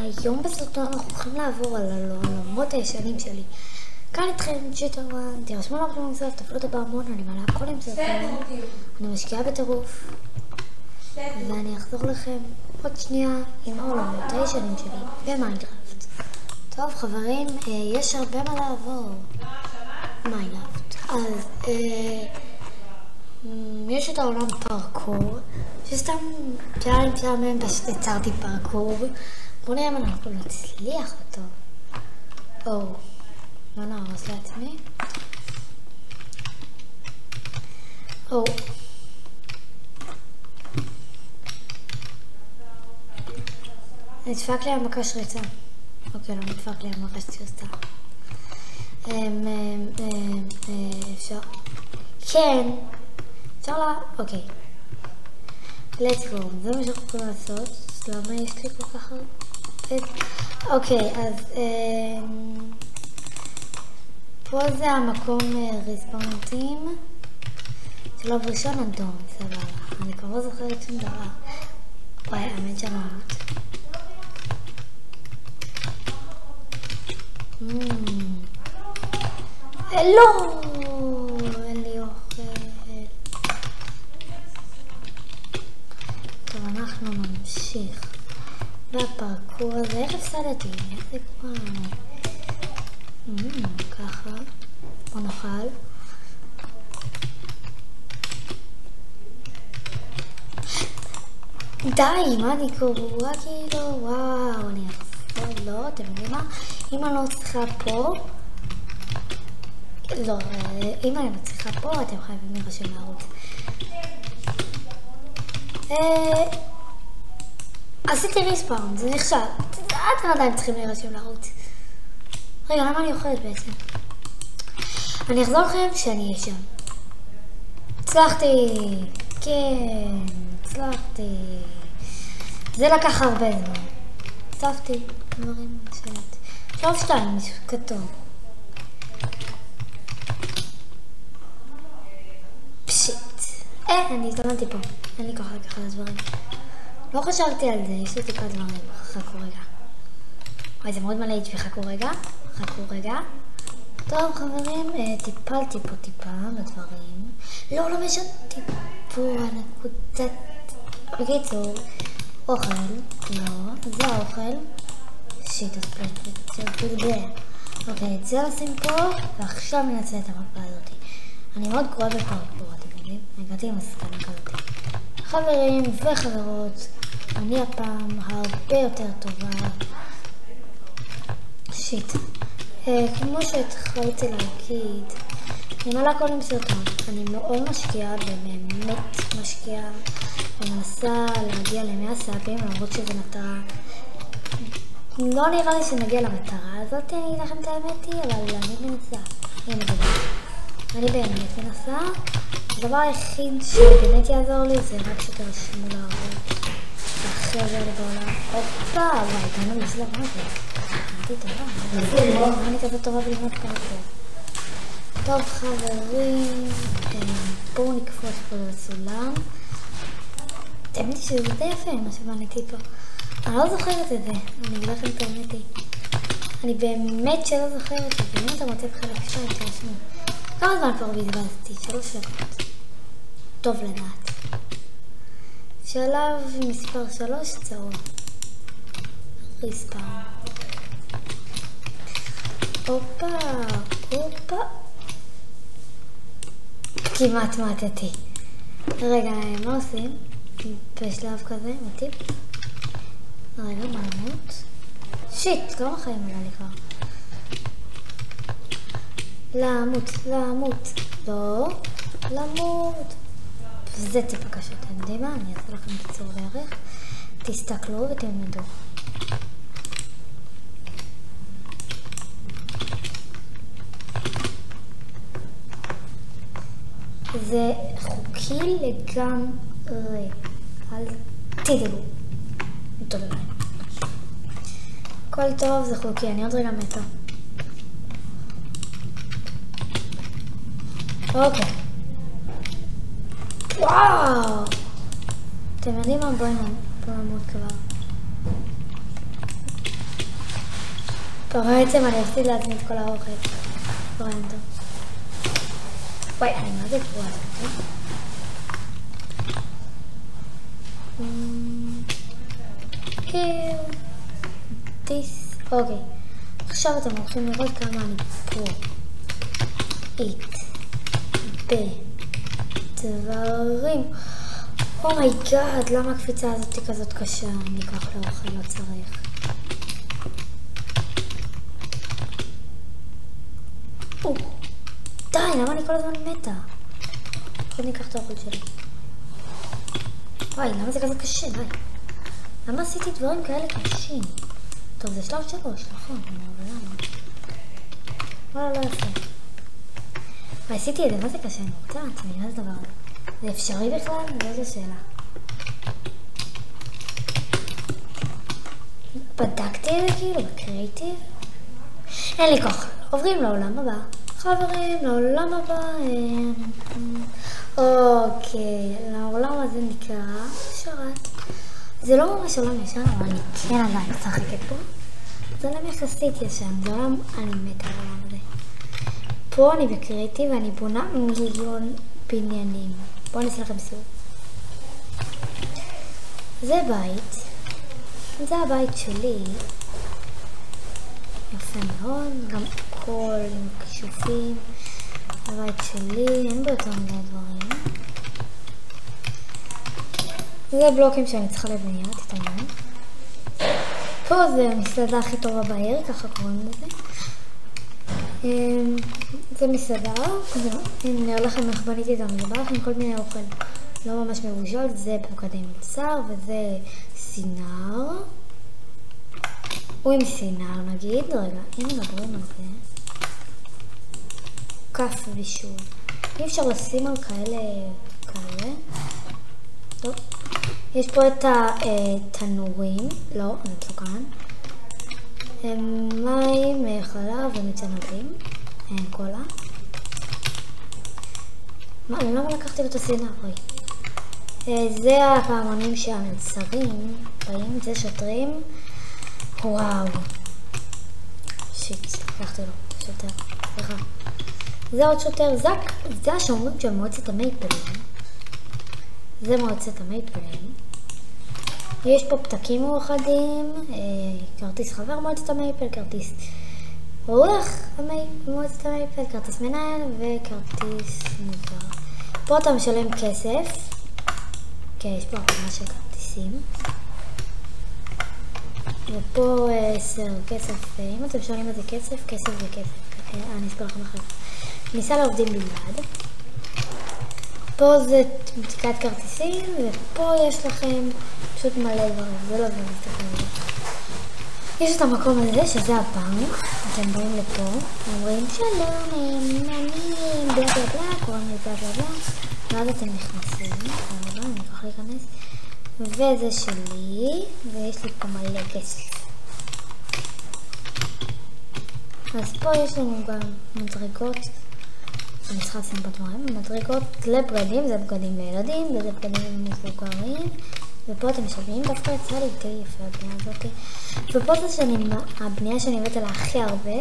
היום בסרטון אנחנו הולכים לעבור על העולמות הישנים שלי. כאן איתכם ג'יטרוואן, תירשמו לנו במסוף, תפעלו את הבעמון, אני מעלה הכל עם סרטון, אני משקיעה בטירוף, ואני אחזור לכם עוד שנייה עם העולמות הישנים שלי במיינקראפט. טוב חברים, יש הרבה מה לעבור מיינקראפט. אז יש את העולם פארקור, שסתם פעמים פשוט יצרתי פארקור. בואו נראה אם אנחנו נצליח אותו. מה נהרוס לעצמי? נדפק לי המקש ריצה. אוקיי, לא נדפק לי המקש ריצה. אפשר... כן! אפשר לה... אוקיי. let's go. זה מה שאנחנו יכולים לעשות. למה יש לי כל כך הרבה? אוקיי, אז... פה זה המקום ריספאונטים. שלב ראשון אדום, סבבה. אני כבר לא זוכרת שום דבר. וואי, האמת שלמות. לא! אין לי אוכל. טוב, אנחנו נמשיך בפרקור הזה. איך הפסדתי? איך זה כבר? ככה. בוא נאכל. די, מה אני קוראה כאילו? וואו, אני אחזור, לא, אתם יודעים מה? אם אני לא צריכה פה... לא, אם אני לא צריכה פה, אתם חייבים להירשם לערוץ. עשיתי ריספאונט, זה נחשב. אתם עדיין צריכים להירשם לערוץ. רגע, למה אני אוכלת בעצם? אני אחזור לכם שאני אהיה שם. הצלחתי! כן, הצלחתי. זה לקח הרבה זמן. אספתי דברים מסוימת. שלב 2, כתוב. פשיט. אני הזדמנתי פה. אין לי ככה לדברים. לא חשבתי על זה, יש לי טיפה דברים. חכו רגע. וואי, זה מאוד מלא HP, חכו רגע. טוב חברים, טיפלתי פה טיפה בדברים. לא משנתי פה הנקודת. בקיצור, אוכל, לא, זה האוכל. שיט, אז פלט. אוקיי, את זה עושים פה, ועכשיו ננצל את המפה הזאת. אני מאוד קורא בפרקור, אתם יודעים? הגעתי למסקנה כזאת. חברים וחברות, אני הפעם הרבה יותר טובה. שיט. כמו שהתחלתי להגיד, אני מעלה כל עם סרטון. אני מאוד משקיעה, באמת משקיעה, ומנסה להגיע ל100 סאבים, למרות שזו מטרה. לא נראה לי שנגיע למטרה הזאת, אני אגיד לכם את האמת היא, אבל אני מנסה. אני באמת מנסה. הדבר היחיד שבאמת יעזור לי זה רק שתרשמו לערוץ. הכי עוזר לי בעולם. הופה, וואי, הגענו לשלב מה זה. אני כזאת טובה בלמוד פרקור. טוב חברים, בואו נקפוץ פה לסולם. האמת היא שזה די יפה מה שבניתי פה. אני לא זוכרת את זה, אני אגיד לכם את האמת היא. אני באמת שלא זוכרת את זה. אם אתה רוצה בחלק 2, תרשמו. כמה זמן כבר בזבזתי? 3 דקות. טוב לדעת. שלב מספר 3, צהוב. ריספאון. הופה. כמעט מתתי. רגע, מה עושים? בשלב כזה, מטיפ. רגע, מעמות. שיט, כמה חיים עלה לי כבר. למות. לא, למות. זה טיפה קשה, אתם יודעים מה? אני אעשה לכם קיצור דרך. תסתכלו ותלמדו. זה חוקי לגמרי, אל תדאגו. טוב, הכל טוב, זה חוקי, אני עוד רגע מתה. אוקיי. וואו! אתם יודעים מה? בואו נמות כבר. בעצם אני אפסיד לעצמי את כל האוכל. רעיון טוב. וואי, אני מה זה גרוע. אוקיי. עכשיו אתם הולכים לראות כמה אני פה. בדברים. אומייגאד, למה הקפיצה הזאת היא כזאת קשה? אני אקח לאוכל, לא צריך. די, למה אני כל הזמן מתה? עכשיו ניקח את האוכל שלי. וואי, למה זה כזה קשה? די. למה עשיתי דברים כאלה קשים? טוב, זה שלב 3, נכון, אבל למה? וואלה, לא יפה. ועשיתי את זה, מה זה קשה? אני רוצה לעצמי, מה זה דבר הזה? זה אפשרי בכלל? זו שאלה. בדקתי את זה כאילו בקריאיטיב? אין לי כוח. עוברים לעולם הבא. חברים, לעולם הבא. אוקיי, לעולם הזה נקרא שרת. זה לא ממש עולם ישן, אבל אני כן עדיין משחקת פה. זה עולם יחסית ישן, זה עולם אני מתה על העולם הזה. פה אני בקריאיטיב ואני בונה מיליון בניינים. בואו נעשה לכם סיבוב. זה בית. זה הבית שלי. יפה מאוד. גם הכל עם כישופים. הבית שלי. אין בו יותר מדי דברים. זה בלוקים שאני צריכה לבנייה, תתאמן. פה זה המסעדה הכי טובה בעיר, ככה קוראים לזה. זה מסעדה, אם נראה לכם איך בניתי את המדבר, לכם כל מיני אוכל לא ממש מבושל, זה בגדי מוצר וזה סינר. הוא עם סינר נגיד, רגע, אם מדברים על זה. כף בישול. אי אפשר לשים על כאלה. טוב. יש פה את התנורים, לא, זה מסוכן. מים, חלב ומצנבים, קולה. מה, למה לקחתי לו את הסינר? זה הפעמונים שהמצרים באים, זה שוטרים. וואו. שיט, לקחתי לו, שוטר, סליחה. זה עוד שוטר, זה השומרים של מועצת המייפלים. זה מועצת המייפלים. יש פה פתקים מאוחדים, כרטיס חבר מועצת המייפל, כרטיס אורח מועצת המייפל, כרטיס מנהל וכרטיס מוכר. פה אתה משלם כסף. כן, יש פה הרבה של כרטיסים. ופה 10 כסף, אם אתם שואלים מה זה כסף, כסף זה כסף. אני אסביר לכם אחרי. כניסה לעובדים בלבד. פה זה בדיקת כרטיסים, ופה יש לכם פשוט מלא דברים, זה לא דברים מסתכלים על זה. יש את המקום הזה, שזה הבנק, אתם באים לפה, אומרים שלום, אני בלה בלה בלה, קוראים לי בלה בלה בלה, ואז אתם נכנסים, אני אקח להיכנס, וזה שלי, ויש לי פה מלא כסף. אז פה יש לנו גם מדרגות, אני צריכה לשים בדברים, מדרגות לבגדים, זה בגדים לילדים, וזה בגדים מבוגרים, ופה אתם שווים, דווקא יצא לי די יפה הבנייה הזאת. ופה זה הבנייה שאני הבאת לה הכי הרבה,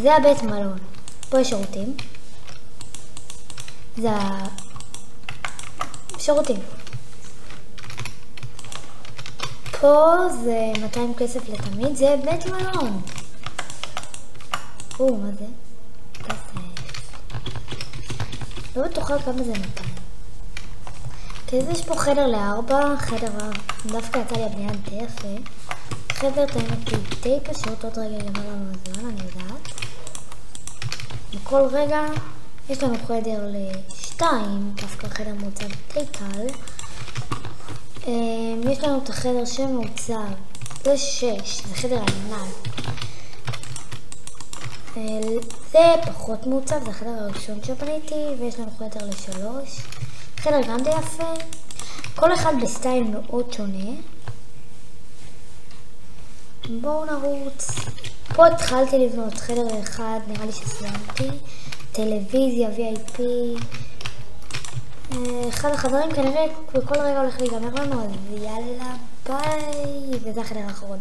זה הבית מלון. פה יש שירותים. זה שירותים. פה זה 200 כסף לתמיד, זה בית מלון. מה זה? כסף. לא בטוחה כמה זה 200. כזה יש פה חדר ל4, חדר דווקא יצא לי הבנייה די יפה. חדר טעימת לי די פשוט, עוד רגע יגמר לנו הזמן, אני יודעת. בכל רגע יש לנו חדר ל2, דווקא חדר מעוצב די קל. יש לנו את החדר שמעוצב ל6, זה חדר ענן. זה פחות מעוצב, זה החדר הראשון שבניתי, ויש לנו חדר ל3. חדר גם די יפה, כל אחד בסטייל מאוד שונה. בואו נרוץ. פה התחלתי לבנות חדר אחד, נראה לי שסיימתי. טלוויזיה, VIP. אחד החדרים כנראה בכל רגע הולך להיגמר לנו, אז יאללה ביי. וזה החדר האחרון.